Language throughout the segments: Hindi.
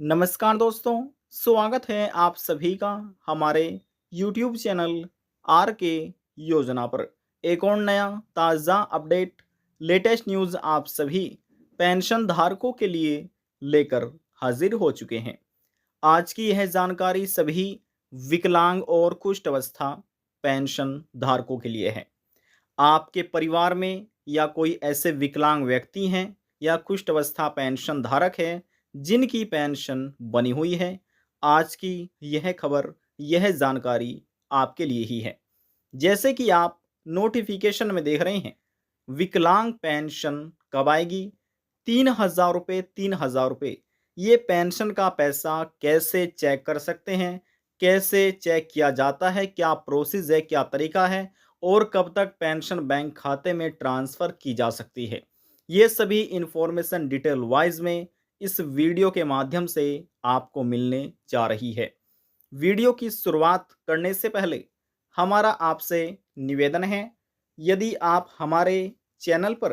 नमस्कार दोस्तों, स्वागत है आप सभी का हमारे YouTube चैनल आर के योजना पर। एक और नया ताज़ा अपडेट, लेटेस्ट न्यूज़ आप सभी पेंशन धारकों के लिए लेकर हाजिर हो चुके हैं। आज की यह जानकारी सभी विकलांग और कुष्ठ अवस्था पेंशन धारकों के लिए है। आपके परिवार में या कोई ऐसे विकलांग व्यक्ति हैं या कुष्ठ अवस्था पेंशन धारक है जिनकी पेंशन बनी हुई है, आज की यह खबर, यह जानकारी आपके लिए ही है। जैसे कि आप नोटिफिकेशन में देख रहे हैं, विकलांग पेंशन कब आएगी? 3,000 रुपये, 3,000 रुपये। ये पेंशन का पैसा कैसे चेक कर सकते हैं? कैसे चेक किया जाता है? क्या प्रोसेस है? क्या तरीका है? और कब तक पेंशन बैंक खाते में ट्रांसफ़र की जा सकती है? ये सभी इन्फॉर्मेशन डिटेल वाइज में इस वीडियो के माध्यम से आपको मिलने जा रही है। वीडियो की शुरुआत करने से पहले हमारा आपसे निवेदन है, यदि आप हमारे चैनल पर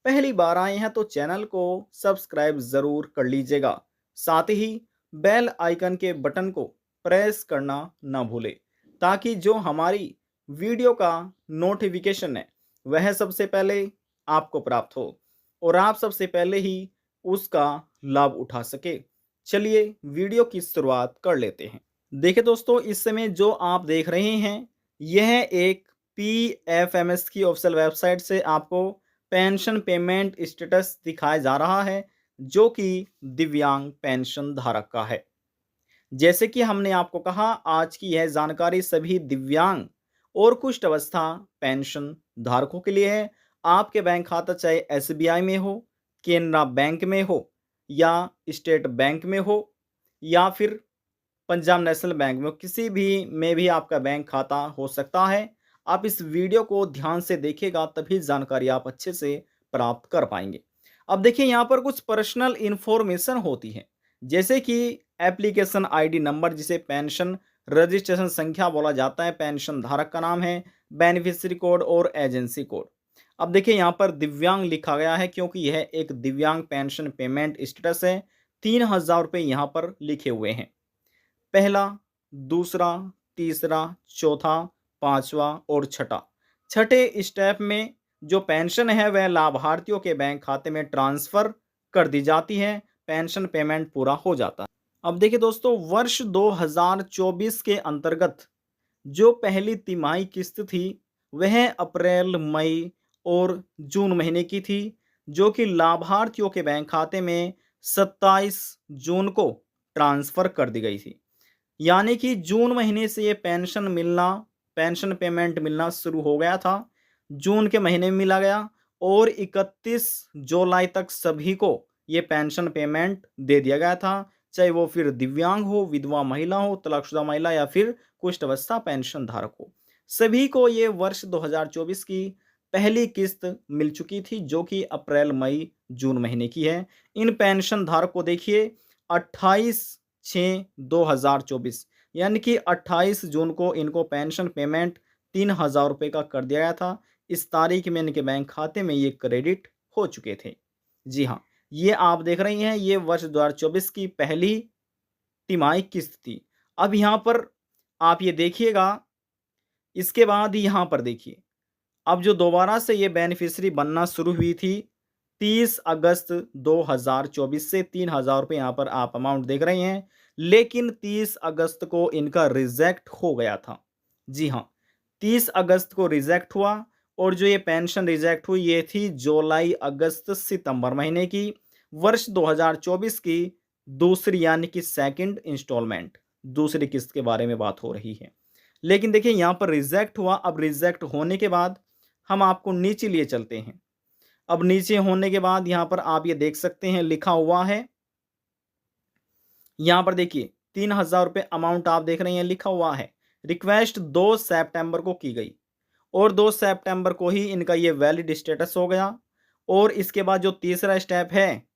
पहली बार आए हैं तो चैनल को सब्सक्राइब ज़रूर कर लीजिएगा। साथ ही बेल आइकन के बटन को प्रेस करना ना भूलें, ताकि जो हमारी वीडियो का नोटिफिकेशन है वह सबसे पहले आपको प्राप्त हो और आप सबसे पहले ही उसका लाभ उठा सके। चलिए वीडियो की शुरुआत कर लेते हैं। देखिए दोस्तों, इस समय जो आप देख रहे हैं, यह एक पीएफएमएस की ऑफिशियल वेबसाइट से आपको पेंशन पेमेंट स्टेटस दिखाया जा रहा है, जो कि दिव्यांग पेंशन धारक का है। जैसे कि हमने आपको कहा, आज की यह जानकारी सभी दिव्यांग और कुष्ठ अवस्था पेंशन धारकों के लिए है। आपके बैंक खाता चाहे एसबीआई में हो, केनरा बैंक में हो या स्टेट बैंक में हो या फिर पंजाब नेशनल बैंक में, किसी भी में भी आपका बैंक खाता हो सकता है। आप इस वीडियो को ध्यान से देखिएगा, तभी जानकारी आप अच्छे से प्राप्त कर पाएंगे। अब देखिए, यहाँ पर कुछ पर्सनल इन्फॉर्मेशन होती है, जैसे कि एप्लीकेशन आईडी नंबर, जिसे पेंशन रजिस्ट्रेशन संख्या बोला जाता है, पेंशन धारक का नाम है, बेनिफिशियरी कोड और एजेंसी कोड। अब देखिए, यहाँ पर दिव्यांग लिखा गया है क्योंकि यह एक दिव्यांग पेंशन पेमेंट स्टेटस है। 3,000 रुपये यहाँ पर लिखे हुए हैं। पहला, दूसरा, तीसरा, चौथा, पांचवा और छठा। छठे स्टेप में जो पेंशन है वह लाभार्थियों के बैंक खाते में ट्रांसफर कर दी जाती है, पेंशन पेमेंट पूरा हो जाता है। अब देखिए दोस्तों, वर्ष 2024 के अंतर्गत जो पहली तिमाही किस्त थी वह अप्रैल, मई और जून महीने की थी, जो कि लाभार्थियों के बैंक खाते में 27 जून को ट्रांसफर कर दी गई थी। यानी कि जून महीने से ये पेंशन पेमेंट मिलना शुरू हो गया था। जून के महीने में मिला गया और 31 जुलाई तक सभी को ये पेंशन पेमेंट दे दिया गया था, चाहे वो फिर दिव्यांग हो, विधवा महिला हो, तलाकशुदा महिला या फिर कुष्ठ अवस्था पेंशन धारक हो। सभी को ये वर्ष 2024 की पहली किस्त मिल चुकी थी, जो कि अप्रैल, मई, जून महीने की है। इन पेंशन धारक को देखिए, 28/6/2024 यानी कि 28 जून को इनको पेंशन पेमेंट 3,000 रुपये का कर दिया गया था। इस तारीख में इनके बैंक खाते में ये क्रेडिट हो चुके थे। जी हाँ, ये आप देख रही हैं, ये वर्ष 2024 की पहली तिमाही किस्त थी। अब यहाँ पर आप ये देखिएगा, इसके बाद यहाँ पर देखिए, अब जो दोबारा से ये बेनिफिशियरी बनना शुरू हुई थी 30 अगस्त 2024 से 3,000 रुपये यहाँ पर आप अमाउंट देख रहे हैं, लेकिन 30 अगस्त को इनका रिजेक्ट हो गया था। जी हाँ, 30 अगस्त को रिजेक्ट हुआ और जो ये पेंशन रिजेक्ट हुई ये थी जुलाई, अगस्त, सितंबर महीने की, वर्ष 2024 की दूसरी यानी कि सेकंड इंस्टॉलमेंट, दूसरी किस्त के बारे में बात हो रही है। लेकिन देखिए, यहाँ पर रिजेक्ट हुआ। अब रिजेक्ट होने के बाद हम आपको नीचे लिए चलते हैं। अब नीचे होने के बाद यहाँ पर आप ये देख सकते हैं, लिखा हुआ है, यहाँ पर देखिए 3,000 रुपये अमाउंट आप देख रहे हैं, लिखा हुआ है। रिक्वेस्ट 2 सितंबर को की गई और 2 सितंबर को ही इनका ये वैलिड स्टेटस हो गया। और इसके बाद जो तीसरा स्टेप है,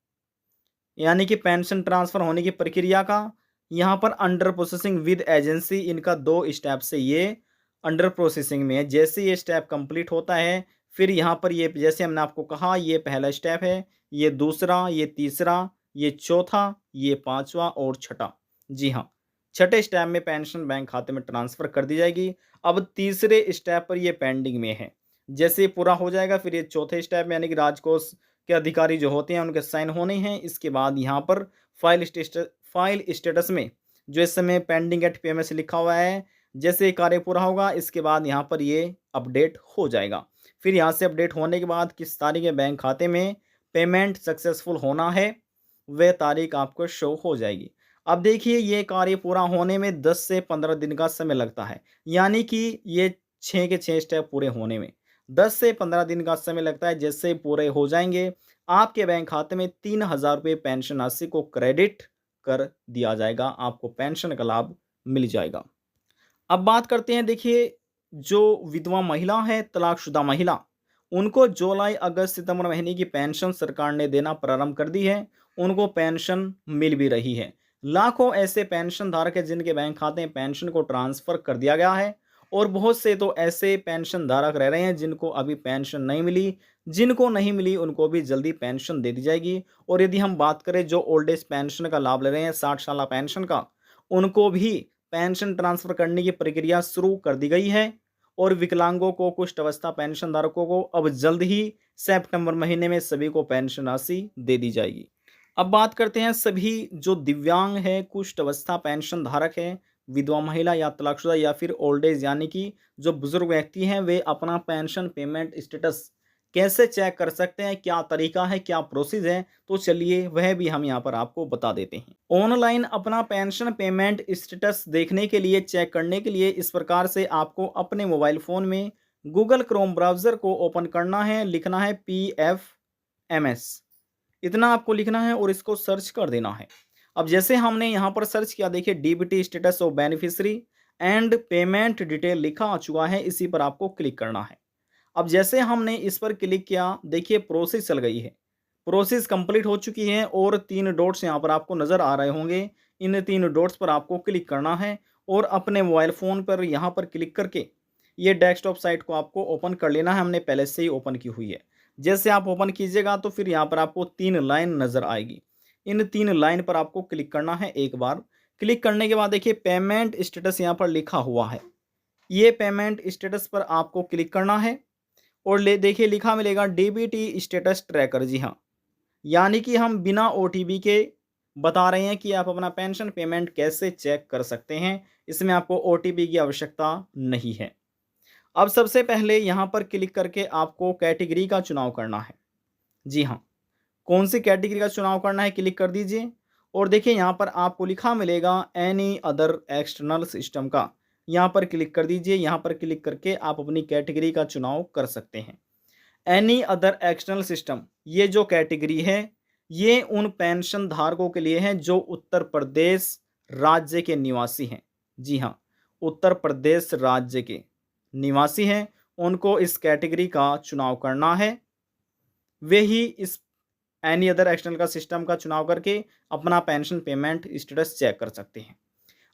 यानी कि पेंशन ट्रांसफ़र होने की प्रक्रिया का, यहाँ पर अंडर प्रोसेसिंग विद एजेंसी, इनका 2 स्टेप से ये अंडर प्रोसेसिंग में है। जैसे ये स्टेप कंप्लीट होता है, फिर यहाँ पर ये, जैसे हमने आपको कहा, ये पहला स्टेप है, ये दूसरा, ये तीसरा, ये चौथा, ये पांचवा और छठा। जी हाँ, छठे स्टेप में पेंशन बैंक खाते में ट्रांसफर कर दी जाएगी। अब तीसरे स्टेप पर ये पेंडिंग में है। जैसे ये पूरा हो जाएगा फिर ये चौथे स्टेप में यानी कि राजकोष के अधिकारी जो होते हैं उनके साइन होने हैं। इसके बाद यहाँ पर फाइल स्टेटस में जो इस समय पेंडिंग एट पेमेंट्स लिखा हुआ है, जैसे ये कार्य पूरा होगा इसके बाद यहाँ पर ये अपडेट हो जाएगा। फिर यहाँ से अपडेट होने के बाद किस तारीख के बैंक खाते में पेमेंट सक्सेसफुल होना है वह तारीख आपको शो हो जाएगी। अब देखिए ये कार्य पूरा होने में 10 से 15 दिन का समय लगता है, यानी कि ये 6 के 6 स्टेप पूरे होने में 10 से 15 दिन का समय लगता है। जैसे पूरे हो जाएंगे आपके बैंक खाते में 3,000 रुपये पेंशन राशि को क्रेडिट कर दिया जाएगा, आपको पेंशन का लाभ मिल जाएगा। अब बात करते हैं, देखिए जो विधवा महिला है, तलाकशुदा महिला, उनको जुलाई अगस्त सितंबर महीने की पेंशन सरकार ने देना प्रारंभ कर दी है। उनको पेंशन मिल भी रही है। लाखों ऐसे पेंशन धारक हैं जिनके बैंक खाते में पेंशन को ट्रांसफर कर दिया गया है और बहुत से तो ऐसे पेंशन धारक रह रहे हैं जिनको अभी पेंशन नहीं मिली। जिनको नहीं मिली उनको भी जल्दी पेंशन दे दी जाएगी। और यदि हम बात करें जो ओल्ड एज पेंशन का लाभ ले रहे हैं 60 साल पेंशन का, उनको भी पेंशन ट्रांसफर करने की प्रक्रिया शुरू कर दी गई है। और विकलांगों को, कुष्ठ अवस्था पेंशन धारकों को अब जल्द ही सितंबर महीने में सभी को पेंशन राशि दे दी जाएगी। अब बात करते हैं सभी जो दिव्यांग है, कुष्ठ अवस्था पेंशन धारक है, विधवा महिला या तलाकशुदा या फिर ओल्ड एज यानी कि जो बुजुर्ग व्यक्ति हैं, वे अपना पेंशन पेमेंट स्टेटस कैसे चेक कर सकते हैं, क्या तरीका है, क्या प्रोसेस है, तो चलिए वह भी हम यहाँ पर आपको बता देते हैं। ऑनलाइन अपना पेंशन पेमेंट स्टेटस देखने के लिए, चेक करने के लिए इस प्रकार से आपको अपने मोबाइल फ़ोन में गूगल क्रोम ब्राउज़र को ओपन करना है, लिखना है PFMS, इतना आपको लिखना है और इसको सर्च कर देना है। अब जैसे हमने यहाँ पर सर्च किया, देखिए DBT status of beneficiary and payment detail लिखा आ चुका है, इसी पर आपको क्लिक करना है। अब जैसे हमने इस पर क्लिक किया, देखिए प्रोसेस चल गई है, प्रोसेस कंप्लीट हो चुकी है और 3 डॉट्स यहाँ पर आपको नज़र आ रहे होंगे। इन 3 डॉट्स पर आपको क्लिक करना है और अपने मोबाइल फ़ोन पर यहाँ पर क्लिक करके ये डेस्कटॉप साइट को आपको ओपन कर लेना है। हमने पहले से ही ओपन की हुई है। जैसे आप ओपन कीजिएगा तो फिर यहाँ पर आपको 3 लाइन नज़र आएगी। इन 3 लाइन पर आपको क्लिक करना है। एक बार क्लिक करने के बाद देखिए पेमेंट स्टेटस यहाँ पर लिखा हुआ है, ये पेमेंट स्टेटस पर आपको क्लिक करना है और देखिए लिखा मिलेगा डीबीटी स्टेटस ट्रैकर। जी हाँ, यानी कि हम बिना ओटीपी के बता रहे हैं कि आप अपना पेंशन पेमेंट कैसे चेक कर सकते हैं। इसमें आपको ओटीपी की आवश्यकता नहीं है। अब सबसे पहले यहाँ पर क्लिक करके आपको कैटेगरी का चुनाव करना है। जी हाँ, कौन सी कैटेगरी का चुनाव करना है क्लिक कर दीजिए और देखिए यहाँ पर आपको लिखा मिलेगा एनी अदर एक्सटर्नल सिस्टम का, यहाँ पर क्लिक कर दीजिए। यहाँ पर क्लिक करके आप अपनी कैटेगरी का चुनाव कर सकते हैं। एनी अदर एक्सटर्नल सिस्टम, ये जो कैटेगरी है ये उन पेंशन धारकों के लिए है जो उत्तर प्रदेश राज्य के निवासी हैं। जी हाँ, उत्तर प्रदेश राज्य के निवासी हैं, उनको इस कैटेगरी का चुनाव करना है। वे ही इस एनी अदर एक्सटर्नल का सिस्टम का चुनाव करके अपना पेंशन पेमेंट स्टेटस चेक कर सकते हैं।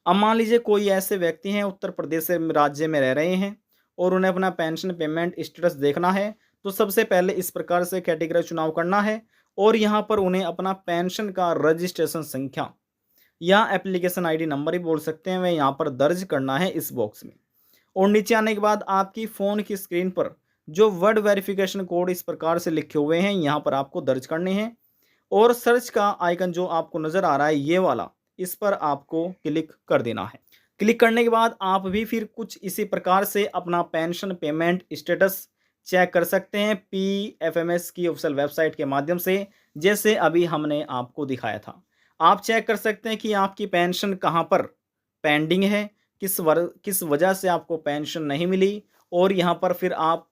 अब मान लीजिए कोई ऐसे व्यक्ति हैं उत्तर प्रदेश राज्य में रह रहे हैं और उन्हें अपना पेंशन पेमेंट स्टेटस देखना है, तो सबसे पहले इस प्रकार से कैटेगरी चुनाव करना है और यहाँ पर उन्हें अपना पेंशन का रजिस्ट्रेशन संख्या या एप्लीकेशन आईडी नंबर ही बोल सकते हैं, वह यहाँ पर दर्ज करना है इस बॉक्स में। और नीचे आने के बाद आपकी फ़ोन की स्क्रीन पर जो वर्ड वेरिफिकेशन कोड इस प्रकार से लिखे हुए हैं यहाँ पर आपको दर्ज करने हैं और सर्च का आइकन जो आपको नज़र आ रहा है ये वाला, इस पर आपको क्लिक कर देना है। क्लिक करने के बाद आप भी फिर कुछ इसी प्रकार से अपना पेंशन पेमेंट स्टेटस चेक कर सकते हैं PFMS की ऑफिशियल वेबसाइट के माध्यम से, जैसे अभी हमने आपको दिखाया था। आप चेक कर सकते हैं कि आपकी पेंशन कहाँ पर पेंडिंग है, किस वजह से आपको पेंशन नहीं मिली और यहाँ पर फिर आप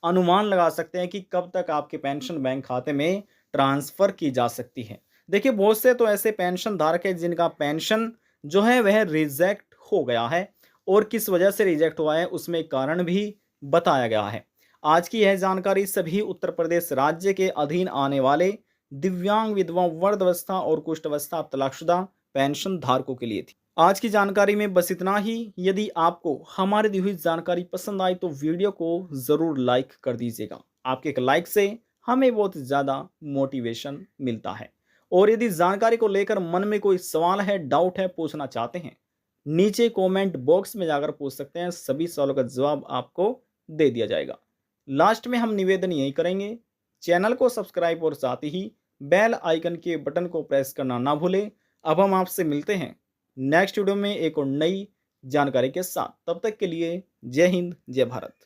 अनुमान लगा सकते हैं कि कब तक आपके पेंशन बैंक खाते में ट्रांसफ़र की जा सकती है। देखिए बहुत से तो ऐसे पेंशन धारक हैं जिनका पेंशन जो है वह रिजेक्ट हो गया है और किस वजह से रिजेक्ट हुआ है उसमें कारण भी बताया गया है। आज की यह जानकारी सभी उत्तर प्रदेश राज्य के अधीन आने वाले दिव्यांग, विधवा, वृद्धावस्था और कुष्ठावस्था, तलाकशुदा पेंशन धारकों के लिए थी। आज की जानकारी में बस इतना ही। यदि आपको हमारी दी हुई जानकारी पसंद आई तो वीडियो को ज़रूर लाइक कर दीजिएगा। आपके एक लाइक से हमें बहुत ज़्यादा मोटिवेशन मिलता है और यदि जानकारी को लेकर मन में कोई सवाल है, डाउट है, पूछना चाहते हैं, नीचे कमेंट बॉक्स में जाकर पूछ सकते हैं। सभी सवालों का जवाब आपको दे दिया जाएगा। लास्ट में हम निवेदन यही करेंगे, चैनल को सब्सक्राइब और साथ ही बेल आइकन के बटन को प्रेस करना ना भूलें। अब हम आपसे मिलते हैं नेक्स्ट वीडियो में एक और नई जानकारी के साथ। तब तक के लिए जय हिंद, जय भारत।